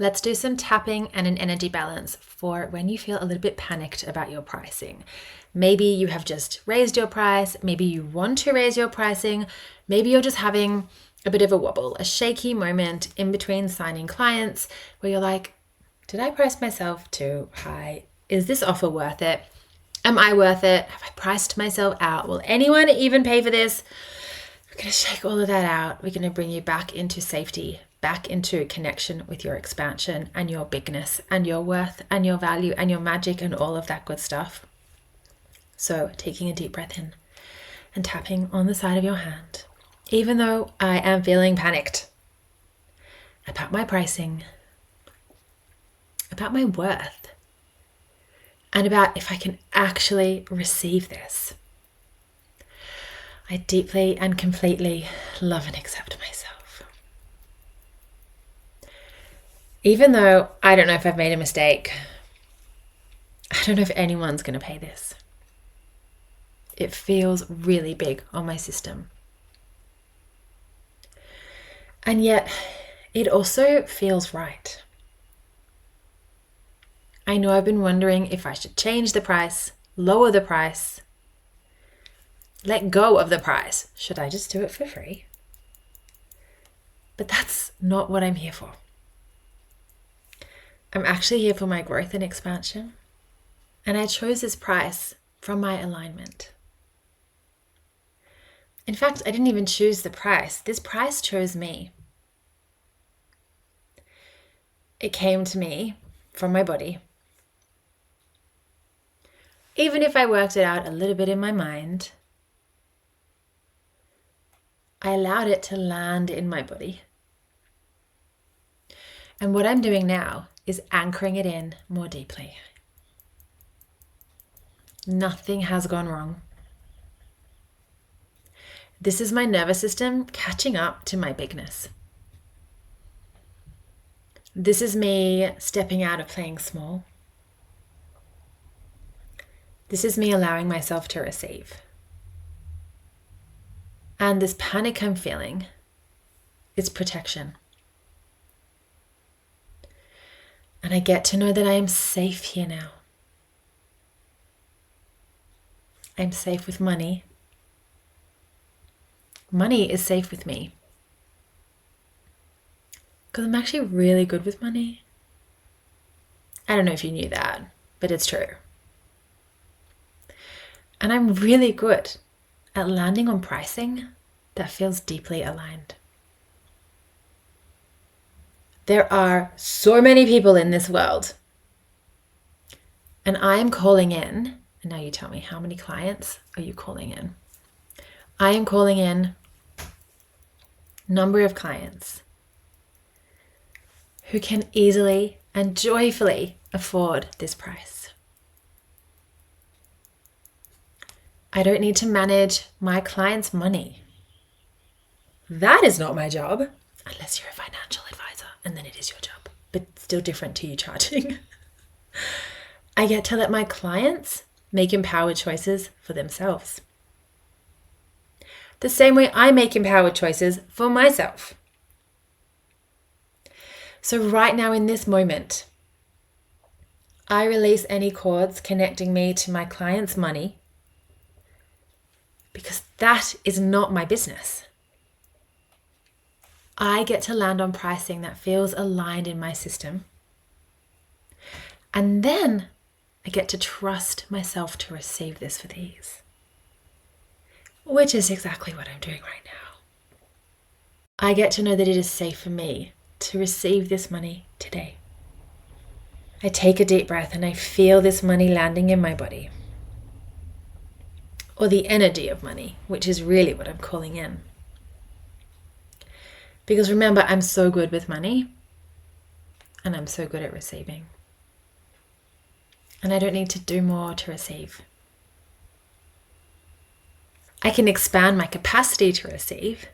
Let's do some tapping and an energy balance for when you feel a little bit panicked about your pricing. Maybe you have just raised your price. Maybe you want to raise your pricing. Maybe you're just having a bit of a wobble, a shaky moment in between signing clients where you're like, did I price myself too high? Is this offer worth it? Am I worth it? Have I priced myself out? Will anyone even pay for this? We're going to shake all of that out. We're going to bring you back into safety, back into connection with your expansion and your bigness and your worth and your value and your magic and all of that good stuff. So taking a deep breath in and tapping on the side of your hand. Even though I am feeling panicked about my pricing, about my worth, and about if I can actually receive this, I deeply and completely love and accept myself. Even though I don't know if I've made a mistake, I don't know if anyone's going to pay this. It feels really big on my system. And yet, it also feels right. I know I've been wondering if I should change the price, lower the price, let go of the price. Should I just do it for free? But that's not what I'm here for. I'm actually here for my growth and expansion. And I chose this price from my alignment. In fact, I didn't even choose the price. This price chose me. It came to me from my body. Even if I worked it out a little bit in my mind, I allowed it to land in my body. And what I'm doing now is anchoring it in more deeply. Nothing has gone wrong. This is my nervous system catching up to my bigness. This is me stepping out of playing small. This is me allowing myself to receive. And this panic I'm feeling is protection. And I get to know that I am safe here now. I'm safe with money. Money is safe with me. Because I'm actually really good with money. I don't know if you knew that, but it's true. And I'm really good at landing on pricing that feels deeply aligned. There are so many people in this world. And I am calling in, and now you tell me, how many clients are you calling in? I am calling in number of clients who can easily and joyfully afford this price. I don't need to manage my clients' money. That is not my job, unless you're a financial advisor, and then it is your job, but still different to you charging. I get to let my clients make empowered choices for themselves. The same way I make empowered choices for myself. So right now in this moment, I release any cords connecting me to my client's money because that is not my business. I get to land on pricing that feels aligned in my system. And then I get to trust myself to receive this with ease, which is exactly what I'm doing right now. I get to know that it is safe for me to receive this money today. I take a deep breath and I feel this money landing in my body, or the energy of money, which is really what I'm calling in. Because remember, I'm so good with money and I'm so good at receiving. And I don't need to do more to receive. I can expand my capacity to receive,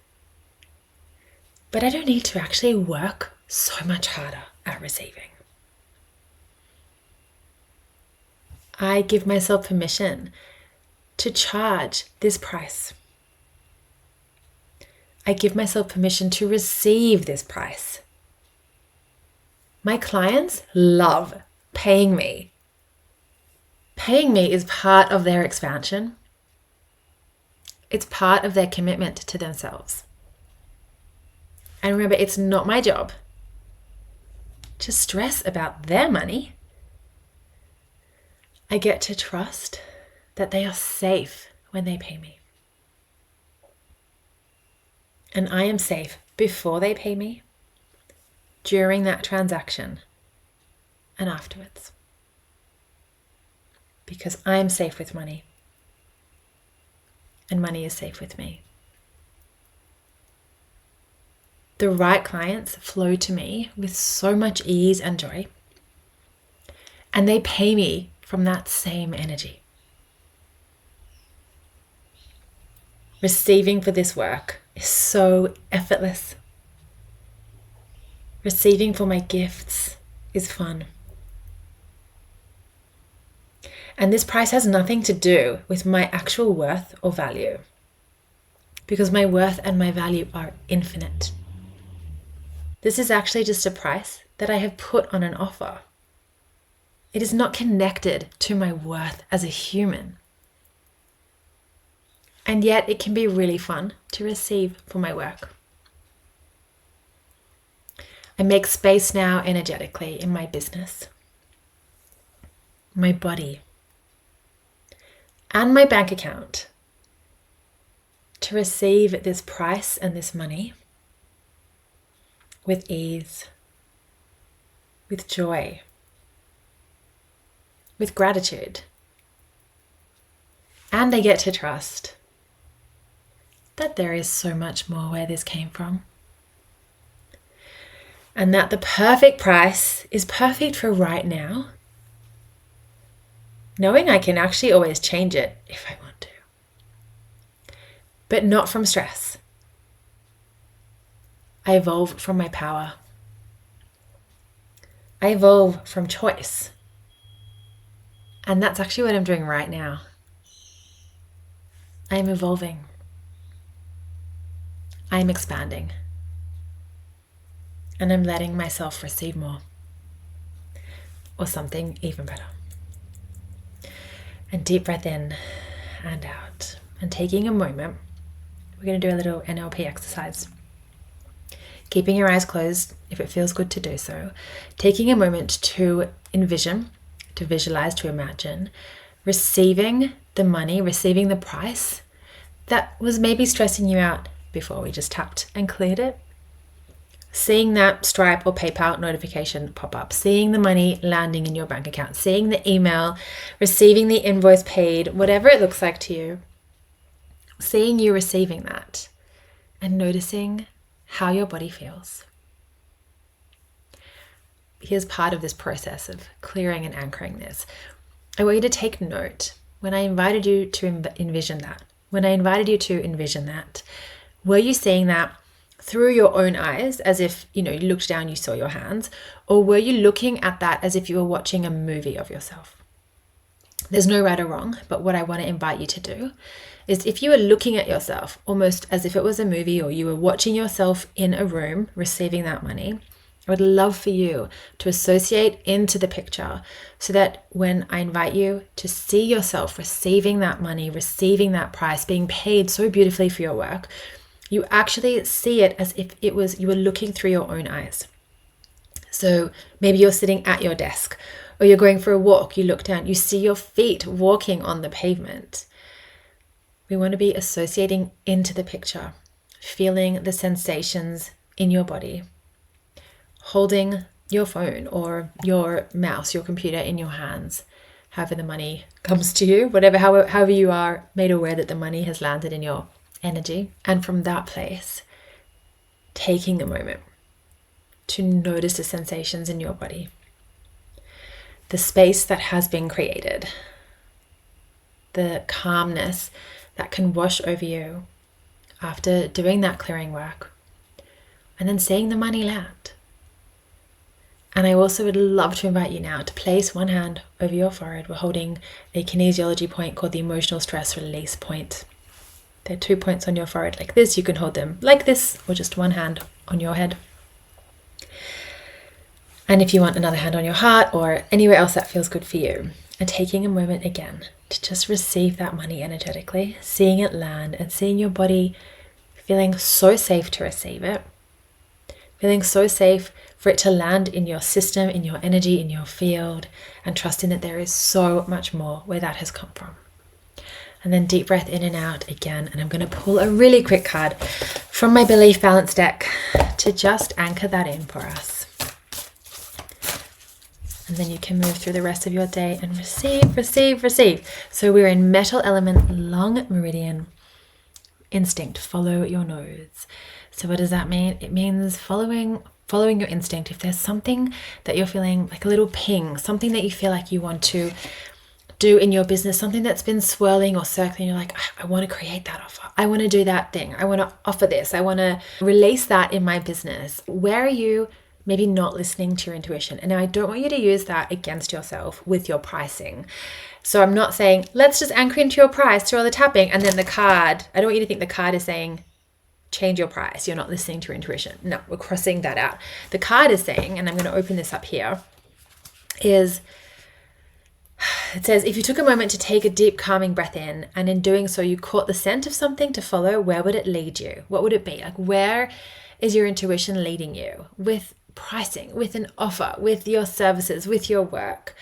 but I don't need to actually work so much harder at receiving. I give myself permission to charge this price. I give myself permission to receive this price. My clients love paying me. Paying me is part of their expansion. It's part of their commitment to themselves. And remember, it's not my job to stress about their money. I get to trust that they are safe when they pay me. And I am safe before they pay me, during that transaction, and afterwards. Because I'm safe with money. And money is safe with me. The right clients flow to me with so much ease and joy. And they pay me from that same energy. Receiving for this work is so effortless. Receiving for my gifts is fun. And this price has nothing to do with my actual worth or value, because my worth and my value are infinite. This is actually just a price that I have put on an offer. It is not connected to my worth as a human. And yet it can be really fun to receive for my work. I make space now energetically in my business, my body, and my bank account to receive this price and this money with ease, with joy, with gratitude. And I get to trust that there is so much more where this came from. And that the perfect price is perfect for right now, knowing I can actually always change it if I want to. But not from stress. I evolve from my power. I evolve from choice. And that's actually what I'm doing right now. I am evolving. I am expanding. And I'm letting myself receive more. Or something even better. And deep breath in and out. And taking a moment, we're going to do a little NLP exercise. Keeping your eyes closed if it feels good to do so. Taking a moment to envision, to visualize, to imagine receiving the money, receiving the price that was maybe stressing you out before we just tapped and cleared it. Seeing that Stripe or PayPal notification pop up, seeing the money landing in your bank account, seeing the email, receiving the invoice paid, whatever it looks like to you, seeing you receiving that and noticing how your body feels. Here's part of this process of clearing and anchoring this. I want you to take note when I invited you to envision that. Were you seeing that through your own eyes, as if, you looked down, you saw your hands, or were you looking at that as if you were watching a movie of yourself? There's no right or wrong, but what I want to invite you to do is, if you were looking at yourself almost as if it was a movie, or you were watching yourself in a room receiving that money, I would love for you to associate into the picture so that when I invite you to see yourself receiving that money, receiving that price, being paid so beautifully for your work, you actually see it as if you were looking through your own eyes. So maybe you're sitting at your desk, or you're going for a walk, you look down, you see your feet walking on the pavement. We want to be associating into the picture, feeling the sensations in your body, holding your phone or your mouse, your computer in your hands, however the money comes to you, however you are made aware that the money has landed in your energy. And from that place, taking a moment to notice the sensations in your body, the space that has been created, the calmness that can wash over you after doing that clearing work, and then seeing the money land. And I also would love to invite you now to place one hand over your forehead. We're holding a kinesiology point called the emotional stress release point. There are 2 points on your forehead like this. You can hold them like this, or just one hand on your head. And if you want another hand on your heart or anywhere else that feels good for you, and taking a moment again to just receive that money energetically, seeing it land and seeing your body feeling so safe to receive it, feeling so safe for it to land in your system, in your energy, in your field, and trusting that there is so much more where that has come from. And then deep breath in and out again. And I'm going to pull a really quick card from my Belief Balance deck to just anchor that in for us. And then you can move through the rest of your day and receive, receive, receive. So we're in metal element, long meridian, instinct, follow your nose. So what does that mean? It means following your instinct. If there's something that you're feeling like a little ping, something that you feel like you want to do in your business, something that's been swirling or circling, you're like, I want to create that offer. I want to do that thing. I want to offer this. I want to release that in my business. Where are you maybe not listening to your intuition? And now I don't want you to use that against yourself with your pricing. So I'm not saying, let's just anchor into your price through all the tapping. And then the card, I don't want you to think the card is saying, change your price. You're not listening to your intuition. No, we're crossing that out. The card is saying, and I'm going to open this up here, it says, if you took a moment to take a deep calming breath in, and in doing so you caught the scent of something to follow, where would it lead you? What would it be? Like, where is your intuition leading you with pricing, with an offer, with your services, with your work?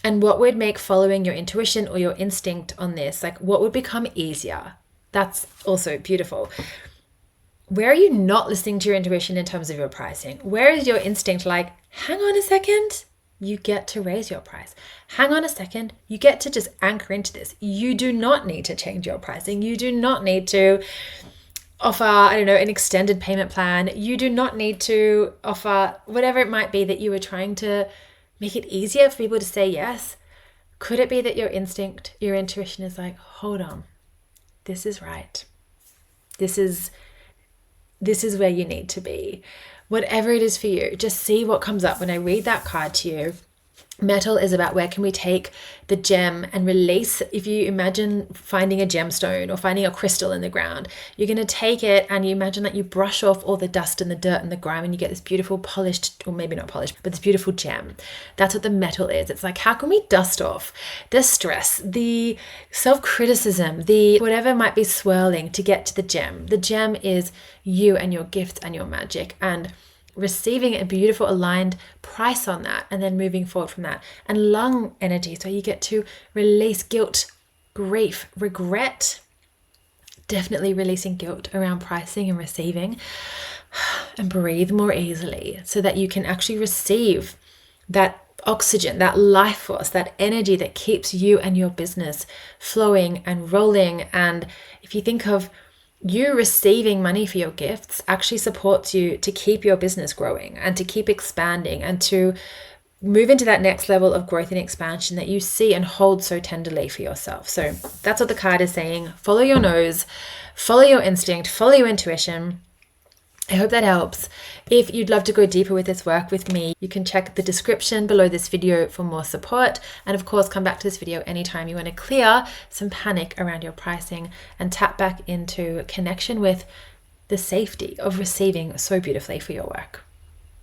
And what would make following your intuition or your instinct on this, like what would become easier? That's also beautiful. Where are you not listening to your intuition in terms of your pricing? Where is your instinct like, hang on a second, you get to raise your price. Hang on a second, you get to just anchor into this. You do not need to change your pricing. You do not need to offer, an extended payment plan. You do not need to offer whatever it might be that you were trying to make it easier for people to say yes. Could it be that your instinct, your intuition is like, hold on, this is right. This is where you need to be. Whatever it is for you, just see what comes up when I read that card to you. Metal is about where can we take the gem and release. If you imagine finding a gemstone or finding a crystal in the ground, you're going to take it and you imagine that you brush off all the dust and the dirt and the grime and you get this beautiful polished, or maybe not polished, but this beautiful gem. That's what the metal is. It's like, how can we dust off the stress, the self-criticism, the whatever might be swirling to get to the gem. The gem is you and your gifts and your magic, and receiving a beautiful aligned price on that, and then moving forward from that. And lung energy, so you get to release guilt, grief, regret, definitely releasing guilt around pricing and receiving, and breathe more easily so that you can actually receive that oxygen, that life force, that energy that keeps you and your business flowing and rolling. And if you think of you receiving money for your gifts actually supports you to keep your business growing and to keep expanding and to move into that next level of growth and expansion that you see and hold so tenderly for yourself. So that's what the card is saying. Follow your nose, follow your instinct, follow your intuition. I hope that helps. If you'd love to go deeper with this work with me, you can check the description below this video for more support. And of course, come back to this video anytime you want to clear some panic around your pricing and tap back into connection with the safety of receiving so beautifully for your work.